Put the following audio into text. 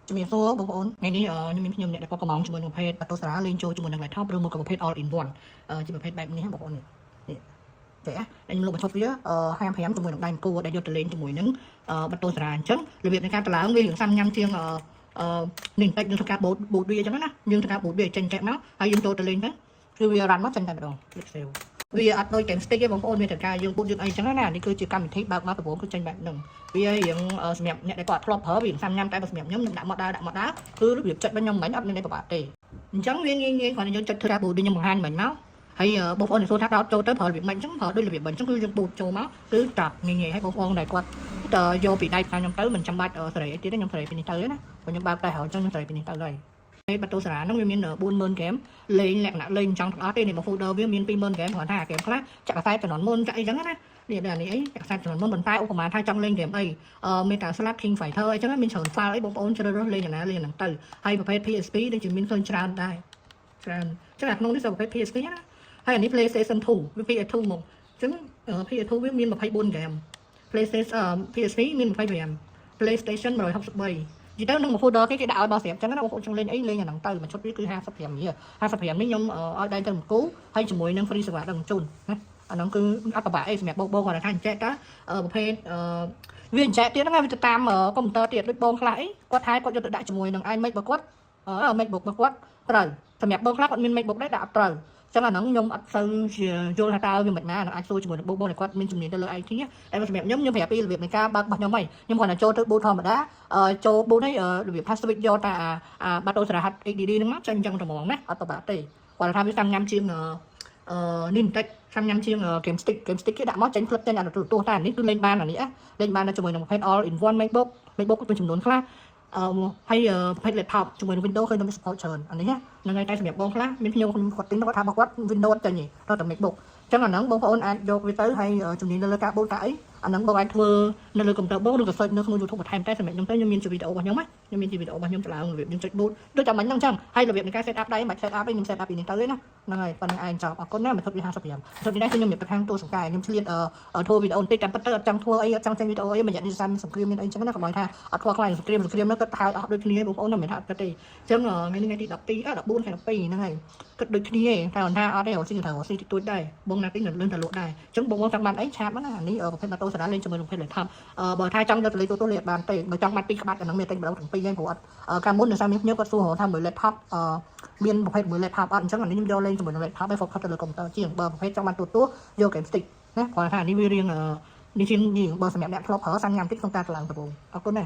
ជំរាបសួរបងប្អូនថ្ងៃនេះខ្ញុំអ្នកដែលគាត់កំងជាមួយនឹងប្រភេទបាតូសាលេងចូលជាមួយនឹង laptop ឬមួយក៏ប្រភេទ all in one ជាប្រភេទបែបនេះបងប្អូននេះចេះខ្ញុំលោកបញ្ឈប់វា55ជាមួយនឹងដៃអង្គដែលយកទៅលេងជាមួយនឹងបាតូសាអញ្ចឹងរបៀបនៃការតឡើងវារឿងសាំញ៉ាំជាងនេះតែយើងធ្វើការបូតវាអញ្ចឹងណាយើងធ្វើការបូតវាចេញចែកមកហើយយើងចូលទៅលេងទៅគឺវារ៉ាន់មកចេញតែម្ដង pixel វាអត់ដូច game stick ទេបងប្អូនមានតែការយើងពូតយើងអីអញ្ចឹងណានេះគឺជាកម្មវិធីបើកមកដំបូងគឺចេញបែបហ្នឹងវារៀងសម្រាប់អ្នកដែលគាត់ធ្លាប់ប្រើវាសាំញ៉ាំតែសម្រាប់ខ្ញុំដាក់មកដើរគឺរបៀបចិត្តរបស់ខ្ញុំមិនអត់មានអីពិបាកទេអញ្ចឹងវាងាយគ្រាន់តែយើងចិត្តធ្វើការបូតដូចខ្ញុំបង្ហាញមិញមកហើយបងប្អូនសួរថាដោតចូលទៅប្រើរបៀបមិនអញ្ចឹងប្រើដូចរបៀបមិនអញ្ចឹងគឺយើងពូតចូលមកគឺតាប់ងាយហើយបងប្អូនដែលគាត់យកពីដៃខ្ញុំទៅមិនចាំបាច់សេរីអីទៀតទេខ្ញុំសេរីពីនេះទៅណាព្រោះខ្ញុំបើកតែហើយអញ្ចឹងខ្ញុំសេរីពីនេះទៅហើយបាតូសាហ្នឹងវាមាន 40000 ហ្គេមលេងលក្ខណៈលេងចង់ទាំងអស់ទេនេះមក folder វាមាន 20000 ហ្គេមគ្រាន់តែហ្គេមខ្លះចាក់ខ្សែចំនួនមុនចាក់អីចឹងណានេះនេះអីចាក់ខ្សែចំនួនមុនប៉ុន្តែឧបមាថាចង់លេងហ្គេមអីមេតាស្លាប់ King Fighter អីចឹងមានច្រើន file អីបងប្អូនជ្រើសរើសលេងណាលេងហ្នឹងទៅហើយប្រភេទ PSP ដូចជាមានឃើញច្រើនដែរច្រើនចឹងអាក្នុងនេះគឺប្រភេទ PSP ណាហើយអានេះ PlayStation 2វា PS2 មកចឹង PS2 វាមាន24 ហ្គេម PlayStation PSP មាន25 PlayStation 163និយាយទៅនឹង folder គេដាក់ឲ្យមកស្រាប់អញ្ចឹងណាបងប្អូនចង់លេងអីលេងអាហ្នឹងទៅមួយឈុតវាគឺ55រៀល55នេះខ្ញុំឲ្យដៃទៅមួយគូហើយជាមួយនឹង free server ដល់ជូនណាអាហ្នឹងគឺអត់ពិបាកអីសម្រាប់បងគាត់ថាអញ្ចេះតើប្រភេទវាអញ្ចេះទៀតហ្នឹងវាទៅតាមកុំព្យូទ័រទៀតដូចបងខ្លះអីគាត់ថាគាត់យកទៅដាក់ជាមួយនឹង iMac របស់គាត់MacBook របស់គាត់ត្រូវសម្រាប់បងខ្លះគាត់មាន MacBook ដែរដាក់អត់ត្រូវចឹងអាហ្នឹងខ្ញុំអត់សូវយល់ថាតើវាមិនណាអាចសួរជាមួយនឹងបងដែលគាត់មានជំនាញទៅលើ IT តែសម្រាប់ខ្ញុំប្រាប់ពីរបៀបនៃការបើករបស់ខ្ញុំហីខ្ញុំគ្រាន់តែចូលទៅ boot ធម្មតាចូល boot ហើយរបៀបថា switch យកតែបាតូសារ៉ាត់ HDD ហ្នឹងមកចេញអញ្ចឹងតែហ្មងណាអត់ពិបាកទេគាត់ថាវាសាំញ៉ាំជាងនេះបន្តិចសាំញ៉ាំជាង game stick គេដាក់មកចេញផ្លឹកចេញអាទូទស្សន៍តែនេះគឺលេងបានអានេះលេងបានជាមួយនឹងប្រភេទ all in one MacBook គឺចំនួនខ្លះហើយប្រភេទ laptop ជាមួយនឹង Windows ឃើញតែមាន support ច្រើនអានេះហ្នឹងហើយតែសម្រាប់បងខ្លះមានខ្ញុំគាត់ទិញគាត់ថាគាត់ Windows ចេញទេរត់តែ MacBook ចឹងអាហ្នឹងបងប្អូនអាចយកវាទៅហើយជំនាញលើការបូតតែអីអាហ្នឹងបងអាចធ្វើនៅលើកុំព្យូទ័របងឬក៏ search នៅក្នុង YouTube បន្ថែមតែសម្រាប់ខ្ញុំទៅខ្ញុំមានជាវីដេអូរបស់ខ្ញុំខ្ញុំមានជាវីដេអូរបស់ខ្ញុំឆ្លើយរបៀបខ្ញុំចុច boot ដូចតែមិញហ្នឹងចឹងហើយរបៀបនៃការ set up ដៃមិន set up ទេខ្ញុំ set up ពីនេះទៅទេណាហ្នឹងហើយប៉ុណ្្នឹងឯងចប់អរគុណណាមកធ្វើវា55ទៅនេះដែរខ្ញុំមានបន្ថែមតួសង្កែខ្ញុំឆ្លៀតធ្វើវីដេអូបន្តិចតែប៉ុន្តែអត់ចង់ធ្វើអីអត់ចង់ចេញវីដេអូអីមិនយ៉ានេះសាមសង្គ្រាមមានអីចឹងណាកុំឲ្យថាអត់ខ្វល់ខ្លាចសង្គ្រាមនោះគាត់ថើអស់ដូចគ្នាបងប្អូនមិនថាអត់ទេចឹងថ្ងៃនេះថ្ងៃទី12 14ខែ12ហ្នឹងហើយគិតដូចគ្នាតែថាអត់ទេរកស៊ីត្រូវរកស៊ីតិចតួចដែរបងណាទីនៅលឿនតែលក់ដែរចឹងបងចង់បានអីឆាប់ណានេះប្រភេទម៉ូតូសាឡាលេងជាមួយនឹងប្រភេទ laptop បើថាចង់យកទៅលេងទូលេងបានទេបើចង់បានពីរក្បាច់អាហ្នឹងមានតែម្ដងទាំងពីរហ្នឹងព្រោះអត់កាលមុននៅសាមខ្ញុំគាត់សួរថាមើល laptop មានប្រភេទមួយ laptop អត់អញ្ចឹងអានេះខ្ញុំយកលេងជាមួយនឹង laptop ឲ្យ focus ទៅលើកុំព្យូទ័រជាងបើប្រភេទចង់បានទូយក game stick ណាគាត់ថានេះវារៀងនេះជាងបើសម្រាប់អ្នកធ្លាប់ប្រើសាំញ៉ាំតិចក្នុងការឡើងដំបូងអរគុណណា